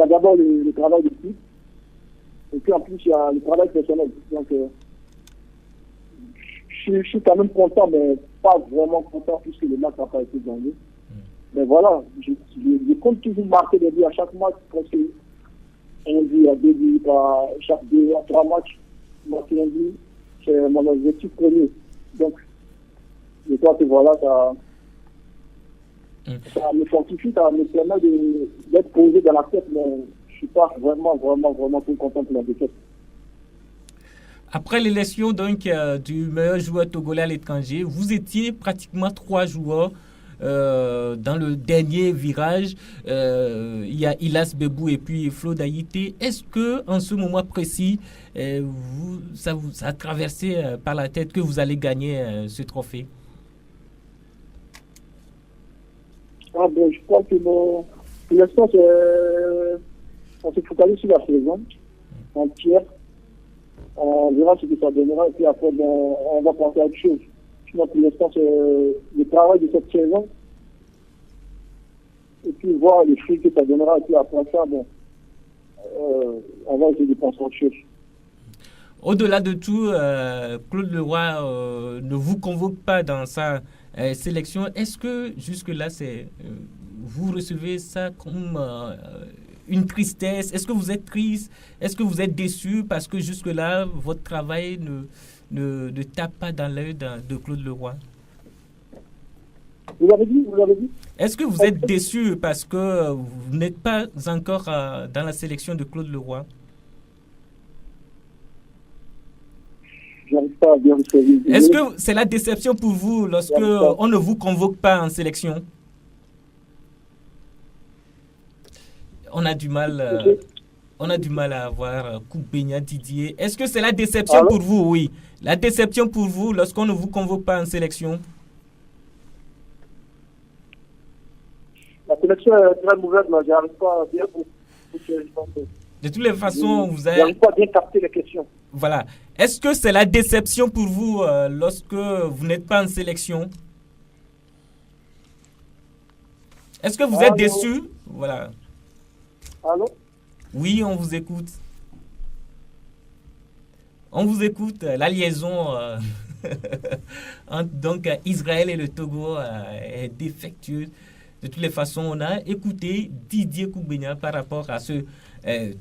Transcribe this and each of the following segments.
a d'abord le travail d'équipe, et puis en plus, il y a le travail personnel. Donc, je suis quand même content, mais pas vraiment content puisque le match n'a pas été gagné. Mais voilà, je compte toujours marquer des buts à chaque match, parce que un but à 2 buts, à chaque 2 à 3 matchs, marquer un but, c'est mon objectif premier. Donc, je crois que voilà, ça me fortifie, ça me permet d'être posé dans la tête, mais je ne suis pas vraiment tout content pour la défaite. Après l'élection donc du meilleur joueur togolais à l'étranger, vous étiez pratiquement 3 joueurs dans le dernier virage. Il y a Ilas Bebou et puis Flo Daïté. Est-ce que en ce moment précis, ça vous a traversé par la tête que vous allez gagner ce trophée? Je crois que pour l'instant, on se focalise sur la saison entière. On verra ce que ça donnera et puis après, on va penser à autre chose. Sinon, pour l'instant, c'est le travail de cette saison. Et puis voir les fruits que ça donnera. Et puis après ça, on va essayer de penser à autre chose. Au-delà de tout, Claude Leroy ne vous convoque pas dans sa sélection. Est-ce que jusque-là, vous recevez ça comme une tristesse? Est-ce que vous êtes triste? Est-ce que vous êtes déçu parce que jusque-là, votre travail ne tape pas dans l'œil de Claude Leroy? Vous l'avez dit? Est-ce que vous êtes déçu parce que vous n'êtes pas encore dans la sélection de Claude Leroy? J'arrive pas à bien vous faire. Est-ce que c'est la déception pour vous lorsque on ne vous convoque pas en sélection? On a du mal à avoir Koubegna, Didier. Est-ce que c'est la déception pour vous? Oui. La déception pour vous lorsqu'on ne vous convoque pas en sélection? La sélection est très mauvaise, mais j'arrive pas à bien vous. De toutes les façons, vous avez... J'arrive pas à bien capter les questions. Voilà. Est-ce que c'est la déception pour vous lorsque vous n'êtes pas en sélection? Est-ce que vous êtes déçu? Voilà. Allô? Oui, on vous écoute. On vous écoute. La liaison entre donc, Israël et le Togo est défectueuse. De toutes les façons, on a écouté Didier Koubegna par rapport à ce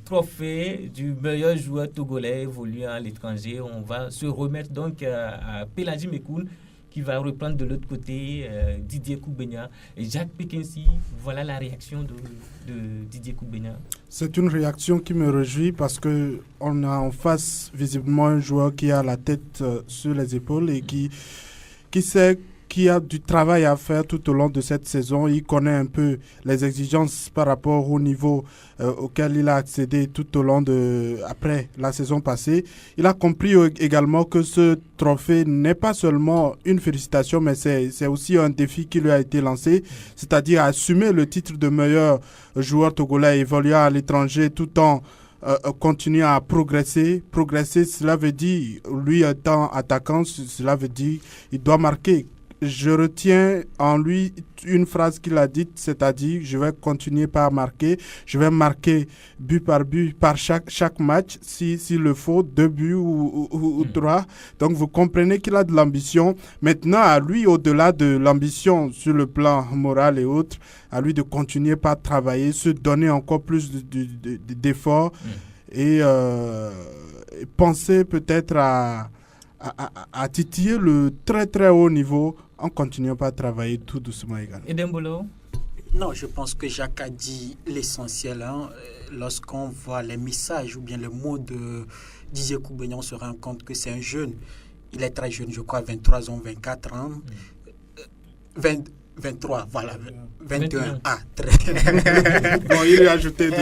trophée du meilleur joueur togolais évoluant à l'étranger. On va se remettre donc à Péladji Mekoun qui va reprendre de l'autre côté Didier Koubegna et Jacques Pekensi. Voilà la réaction de Didier Koubegna. C'est une réaction qui me réjouit parce qu'on a en face visiblement un joueur qui a la tête sur les épaules et qui sait qu'il y a du travail à faire tout au long de cette saison. Il connaît un peu les exigences par rapport au niveau auquel il a accédé tout au long après la saison passée. Il a compris également que ce trophée n'est pas seulement une félicitation, mais c'est aussi un défi qui lui a été lancé, c'est-à-dire assumer le titre de meilleur joueur togolais évoluant à l'étranger tout en continuer à progresser. Progresser, cela veut dire, lui étant attaquant, cela veut dire il doit marquer. Je retiens en lui une phrase qu'il a dite, c'est-à-dire je vais continuer par marquer, je vais marquer but par chaque match, s'il le faut, 2 buts ou 3. Donc vous comprenez qu'il a de l'ambition. Maintenant, à lui, au-delà de l'ambition sur le plan moral et autres, à lui de continuer par travailler, se donner encore plus d'efforts et penser peut-être à titiller le très très haut niveau en continuant pas à travailler tout doucement également. Et Dembolo? Non, je pense que Jacques a dit l'essentiel. Lorsqu'on voit les messages ou bien les mots de Didier Koubegna, on se rend compte que c'est un jeune. Il est très jeune, je crois, 23 ans, 24 ans. 23, voilà, 21. Ah, très bon, il a ajouté 2.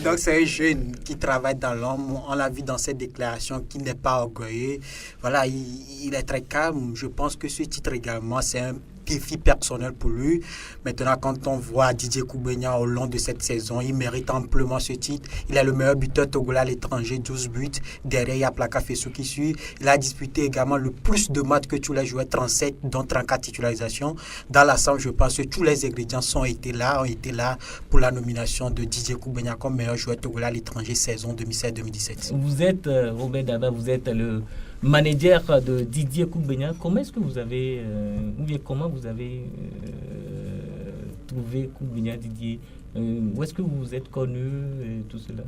Donc, c'est un jeune qui travaille dans l'ombre. On l'a vu dans ses déclarations, qui n'est pas orgueilleux. Voilà, il est très calme. Je pense que ce titre également, c'est un défi personnel pour lui. Maintenant, quand on voit Didier Kougbenia au long de cette saison, il mérite amplement ce titre. Il est le meilleur buteur togolais à l'étranger, 12 buts. Derrière, il y a Plaka Fessou qui suit. Il a disputé également le plus de matchs que tous les joueurs, 37, dont 34 titularisations. Dans l'ensemble, je pense que tous les ingrédients ont été là pour la nomination de Didier Kougbenia comme meilleur joueur togolais à l'étranger saison 2016-2017. Vous êtes, Robert Daba, vous êtes le manager de Didier Kougbenia. Comment est-ce que vous avez, trouvé Kougbenia, Didier? Où est-ce que vous vous êtes connu et tout cela?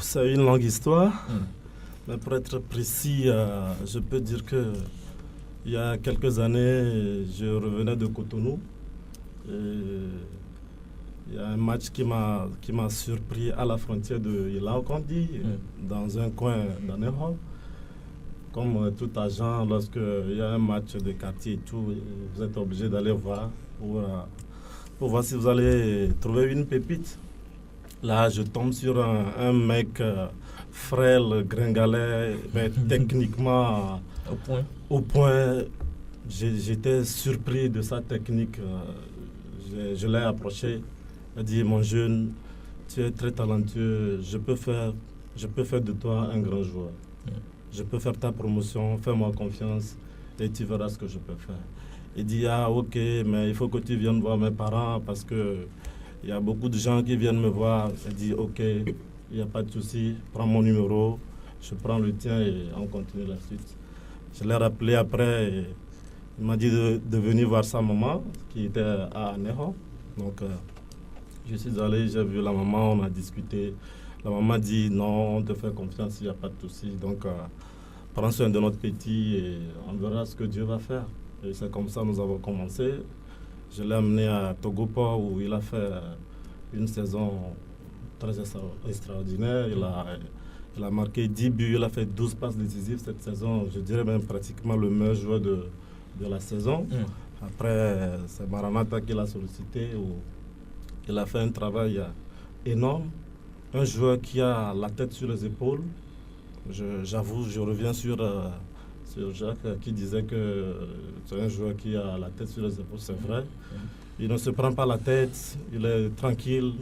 C'est une longue histoire, mais pour être précis, je peux dire que il y a quelques années, je revenais de Cotonou. Et il y a un match qui m'a surpris à la frontière de Ilaokondi, dans un coin d'Anéro. Comme tout agent, lorsqu'il y a un match de quartier et tout, vous êtes obligé d'aller voir pour voir si vous allez trouver une pépite. Là, je tombe sur un mec frêle, gringalet, mais techniquement au point. J'étais surpris de sa technique. Je l'ai approché. Il a dit, mon jeune, tu es très talentueux, je peux faire de toi un grand joueur. Je peux faire ta promotion, fais-moi confiance et tu verras ce que je peux faire. Il dit, ah ok, mais il faut que tu viennes voir mes parents parce que il y a beaucoup de gens qui viennent me voir. Il dit, ok, il n'y a pas de souci, prends mon numéro, je prends le tien et on continue la suite. Je l'ai rappelé après, et il m'a dit de venir voir sa maman qui était à Anéro. Donc, je suis allé, j'ai vu la maman, on a discuté. La maman dit non, on te fait confiance, il n'y a pas de souci. Donc, prends soin de notre petit et on verra ce que Dieu va faire. Et c'est comme ça que nous avons commencé. Je l'ai amené à Togoport où il a fait une saison très extraordinaire. Il a marqué 10 buts, il a fait 12 passes décisives cette saison. Je dirais même pratiquement le meilleur joueur de la saison. Après, c'est Maranatha qui l'a sollicité. Où il a fait un travail énorme. Un joueur qui a la tête sur les épaules. J'avoue, je reviens sur Jacques qui disait que c'est un joueur qui a la tête sur les épaules, c'est vrai. Il ne se prend pas la tête, il est tranquille,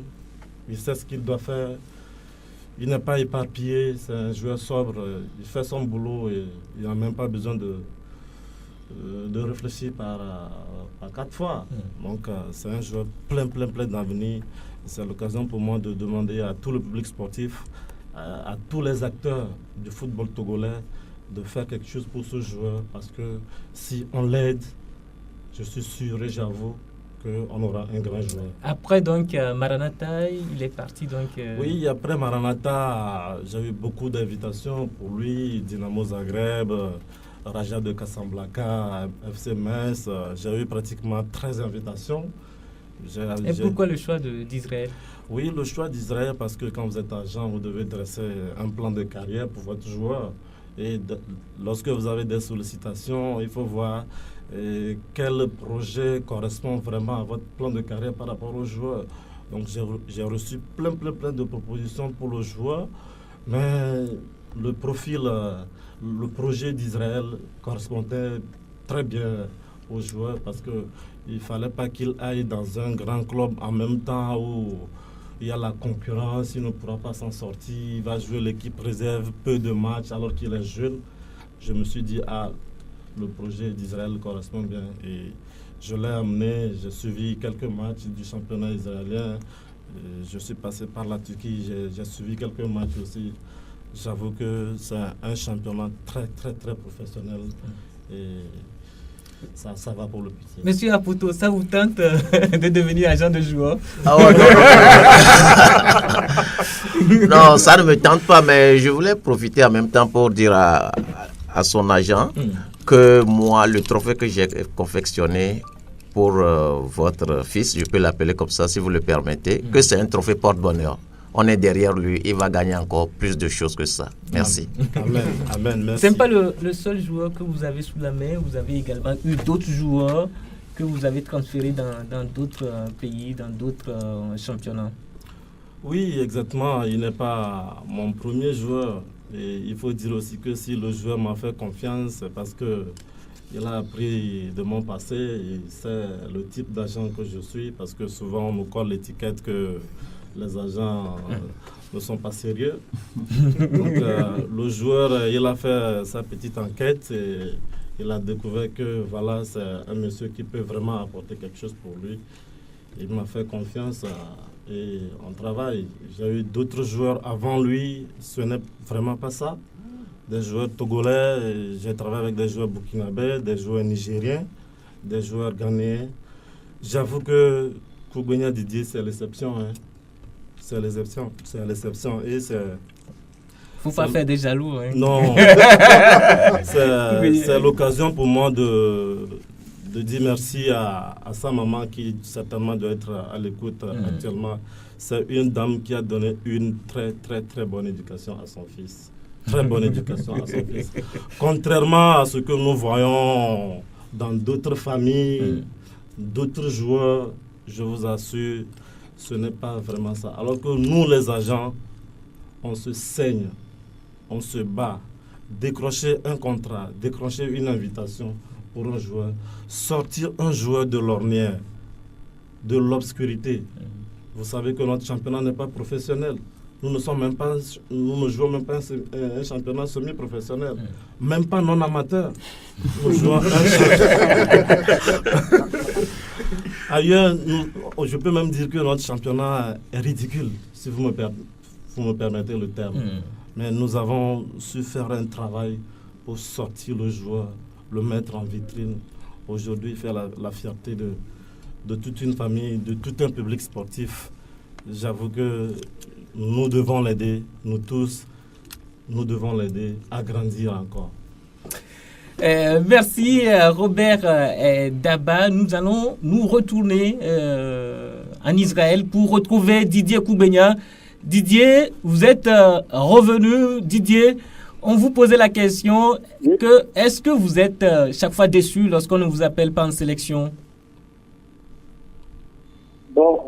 il sait ce qu'il doit faire. Il n'est pas éparpillé, c'est un joueur sobre, il fait son boulot et il n'a même pas besoin de réfléchir par 4 fois. Donc c'est un joueur plein d'avenir. C'est l'occasion pour moi de demander à tout le public sportif, à tous les acteurs du football togolais de faire quelque chose pour ce joueur parce que si on l'aide, je suis sûr et j'avoue qu'on aura un grand joueur. Après donc Maranatha, il est parti donc... Oui, après Maranatha, j'ai eu beaucoup d'invitations pour lui, Dynamo Zagreb, Raja de Casablanca, FC Metz, j'ai eu pratiquement 13 invitations. Et pourquoi le choix d'Israël? Oui, le choix d'Israël parce que quand vous êtes agent, vous devez dresser un plan de carrière pour votre joueur. Et lorsque vous avez des sollicitations, il faut voir quel projet correspond vraiment à votre plan de carrière par rapport au joueur. Donc j'ai reçu plein de propositions pour le joueur, mais le profil, le projet d'Israël correspondait très bien au joueur parce que il ne fallait pas qu'il aille dans un grand club en même temps où il y a la concurrence, il ne pourra pas s'en sortir, il va jouer l'équipe réserve, peu de matchs alors qu'il est jeune. Je me suis dit, le projet d'Israël correspond bien et je l'ai amené, j'ai suivi quelques matchs du championnat israélien, je suis passé par la Turquie, j'ai suivi quelques matchs aussi. J'avoue que c'est un championnat très professionnel et ça va pour le petit. Monsieur Aputo, ça vous tente de devenir agent de joueur? Non, ça ne me tente pas, mais je voulais profiter en même temps pour dire à son agent que moi, le trophée que j'ai confectionné pour votre fils, je peux l'appeler comme ça si vous le permettez, que c'est un trophée porte-bonheur. On est derrière lui, il va gagner encore plus de choses que ça. Merci. Amen, merci. Ce n'est pas le seul joueur que vous avez sous la main, vous avez également eu d'autres joueurs que vous avez transférés dans d'autres pays, dans d'autres championnats. Oui, exactement. Il n'est pas mon premier joueur. Et il faut dire aussi que si le joueur m'a fait confiance, c'est parce que Il a appris de mon passé et c'est le type d'agent que je suis parce que souvent on me colle l'étiquette que les agents ne sont pas sérieux. Donc le joueur, il a fait sa petite enquête et il a découvert que voilà, c'est un monsieur qui peut vraiment apporter quelque chose pour lui. Il m'a fait confiance et on travaille. J'ai eu d'autres joueurs avant lui, ce n'est vraiment pas ça. Des joueurs togolais, j'ai travaillé avec des joueurs burkinabés, des joueurs nigériens, des joueurs ghanéens. J'avoue que Kougbenia Didier, c'est l'exception. Hein. C'est l'exception. C'est l'exception. Et c'est... Faut pas faire des jaloux. Hein. Non. C'est l'occasion pour moi de dire merci à sa maman qui certainement doit être à l'écoute actuellement. C'est une dame qui a donné une très, très, très bonne éducation à son fils. Très bonne éducation à son fils. Contrairement à ce que nous voyons dans d'autres familles, d'autres joueurs, je vous assure, ce n'est pas vraiment ça. Alors que nous, les agents, on se saigne, on se bat. Décrocher un contrat, décrocher une invitation pour un joueur, sortir un joueur de l'ornière, de l'obscurité. Vous savez que notre championnat n'est pas professionnel. Nous ne jouons même pas un championnat semi-professionnel, même pas non amateur. Nous jouons un championnat. Ailleurs, je peux même dire que notre championnat est ridicule, si vous me permettez le terme. Mais nous avons su faire un travail pour sortir le joueur, le mettre en vitrine. Aujourd'hui, faire la fierté de toute une famille, de tout un public sportif. J'avoue que nous devons l'aider, nous tous, nous devons l'aider à grandir encore. Merci Robert Daba. Nous allons nous retourner en Israël pour retrouver Didier Kougbenia. Didier, vous êtes revenu. Didier, on vous posait la question que est-ce que vous êtes chaque fois déçu lorsqu'on ne vous appelle pas en sélection? Bon,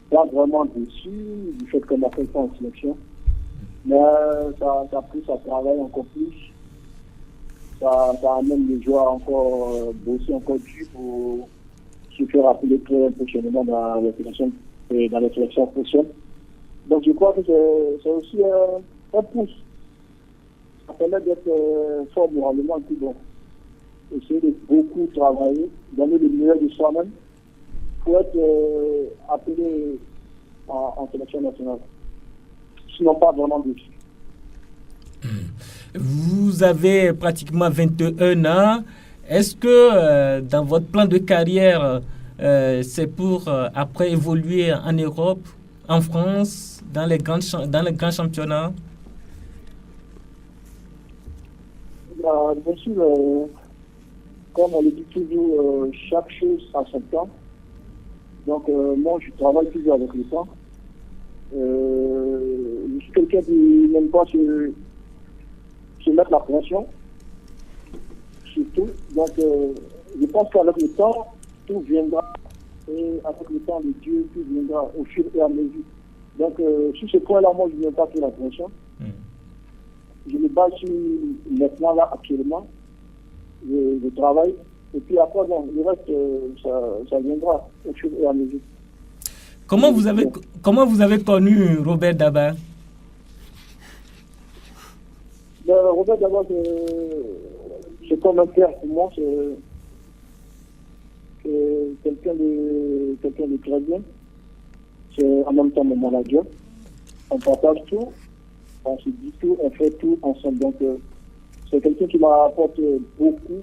pas vraiment déçu du fait qu'on m'appelle pas en sélection, mais ça pousse à travailler encore plus. Ça amène les joueurs encore bosser encore plus pour se faire appeler très prochainement dans les sélections prochaines. Donc je crois que c'est aussi un pouce. Ça permet d'être fort moralement, puis bon, essayer de beaucoup travailler, donner le meilleur de soi-même pour être appelé en sélection nationale. Sinon pas vraiment déçu. Vous avez pratiquement 21 ans. Est-ce que dans votre plan de carrière, c'est pour après évoluer en Europe, en France, dans les grands championnats? Bien sûr, comme on le dit toujours, chaque chose a son temps. Donc moi, je travaille toujours avec le temps. Je suis quelqu'un qui n'aime pas se mettre la pression, surtout. Donc, je pense qu'avec le temps, tout viendra. Et avec le temps de Dieu, tout viendra au fur et à mesure. Donc, sur ce point-là, moi, je n'aime pas faire la pression. Je me base sur les plans là actuellement. Je travaille. Et puis après, bon, le reste, ça viendra au fur et à mesure. Comment vous avez connu Robert Daba? Robert Daba, c'est comme un père pour moi. C'est quelqu'un de très bien. C'est en même temps mon manager. On partage tout, on se dit tout, on fait tout ensemble. Donc, c'est quelqu'un qui m'a apporté beaucoup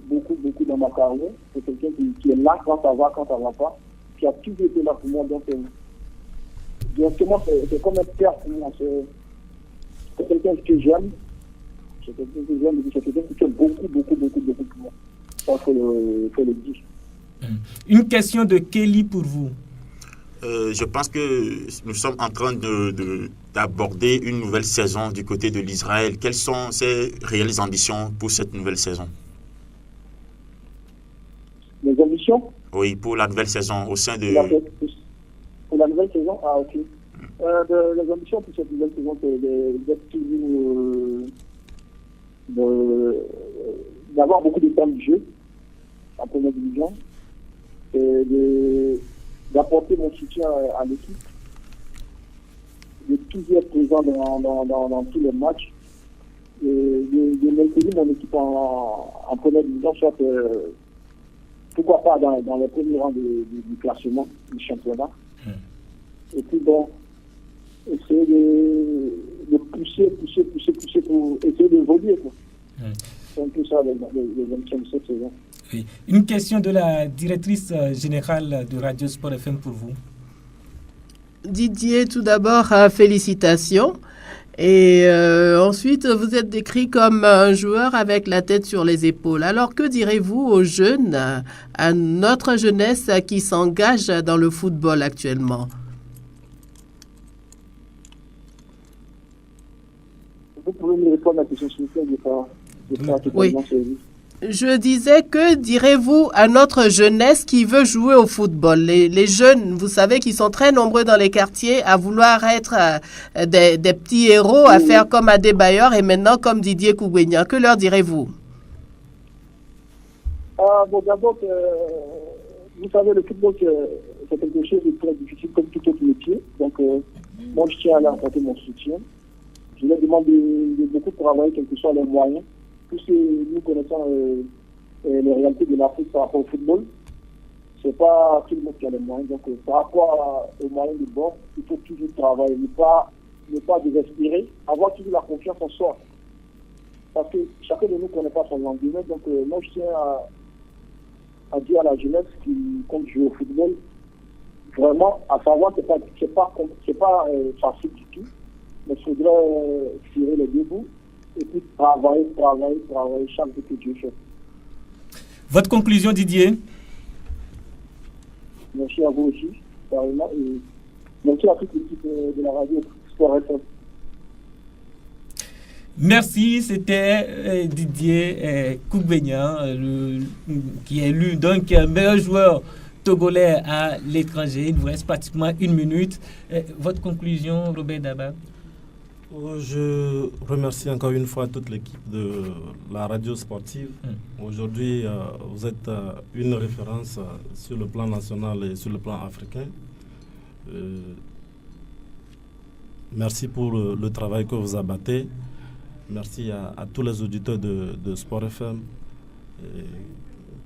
dans ma carrière. C'est quelqu'un qui est là quand ça va pas. Qui a toujours été là pour moi. Donc, directement, c'est comme un père pour moi. C'est quelqu'un que j'aime. C'est quelqu'un que j'aime, c'est quelqu'un qui fait beaucoup pour moi. Ça, faut le dire. Une question de Kelly pour vous. Je pense que nous sommes en train d'aborder une nouvelle saison du côté de l'Israël. Quelles sont ses réelles ambitions pour cette nouvelle saison? Les ambitions? Oui, pour la nouvelle saison au sein de... Pour la nouvelle saison? Ah, ok. Les ambitions pour cette nouvelle saison, c'est d'être toujours d'avoir beaucoup de temps de jeu en première division, d'apporter mon soutien à l'équipe, de toujours être présent dans tous les matchs, de maintenir mon équipe en première division, soit pourquoi pas dans les premiers rangs du classement du championnat. Et puis bon, essayer de pousser pour essayer d'évoluer. C'est un peu ça les ambitions de cette saison. Oui. Une question de la directrice générale de Radio Sport FM pour vous. Didier, tout d'abord, félicitations. Et ensuite, vous êtes décrit comme un joueur avec la tête sur les épaules. Alors, que direz-vous aux jeunes, à notre jeunesse qui s'engage dans le football actuellement? Vous pouvez me répondre à la question, s'il vous plaît, Oui. Je disais, que direz-vous à notre jeunesse qui veut jouer au football? Les jeunes, vous savez, qui sont très nombreux dans les quartiers à vouloir être des petits héros, à faire comme Adebayor et maintenant comme Didier Koubegna. Que leur direz-vous? Bon, d'abord, vous savez, le football, c'est quelque chose de très difficile comme tout autre métier. Donc, moi, je tiens à leur apporter mon soutien. Je leur demande de beaucoup travailler, quels que soient les moyens. Puisque nous connaissons les réalités de l'Afrique par rapport au football, c'est pas tout le monde qui a les moyens. Donc, par rapport aux moyens de bord, il faut toujours travailler, ne pas désespérer, avoir toujours la confiance en soi. Parce que chacun de nous ne connaît pas son lendemain. Donc, moi, je tiens à dire à la jeunesse qui compte jouer au football, vraiment, à savoir que c'est pas facile du tout, mais il faudrait tirer les deux bouts. Et puis travailler chaque jour que Dieu fait. Votre conclusion, Didier? Merci à vous aussi, carrément, et merci à toute l'équipe de la radio Sport FM. Merci, c'était Didier Koubegna, qui est élu donc meilleur joueur togolais à l'étranger. Il vous reste pratiquement 1 minute. Votre conclusion, Robert Daba? Je remercie encore une fois toute l'équipe de la radio sportive. Aujourd'hui, vous êtes une référence sur le plan national et sur le plan africain. Merci pour le travail que vous abattez. Merci à tous les auditeurs de Sport FM.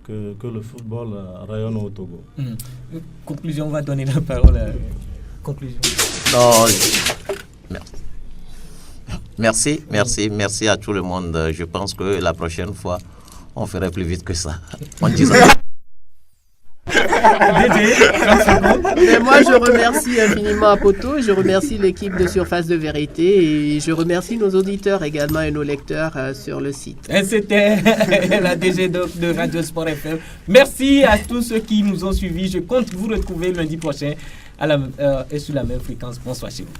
Que le football rayonne au Togo. Conclusion, on va donner la parole à conclusion. Merci à tout le monde. Je pense que la prochaine fois, on ferait plus vite que ça. On dit ça. Mais moi, je remercie infiniment Apoto, je remercie l'équipe de Surface de Vérité et je remercie nos auditeurs également et nos lecteurs sur le site. Et c'était la DG de Radio Sport FM. Merci à tous ceux qui nous ont suivis. Je compte vous retrouver lundi prochain à la et sur la même fréquence. Bonsoir chez vous.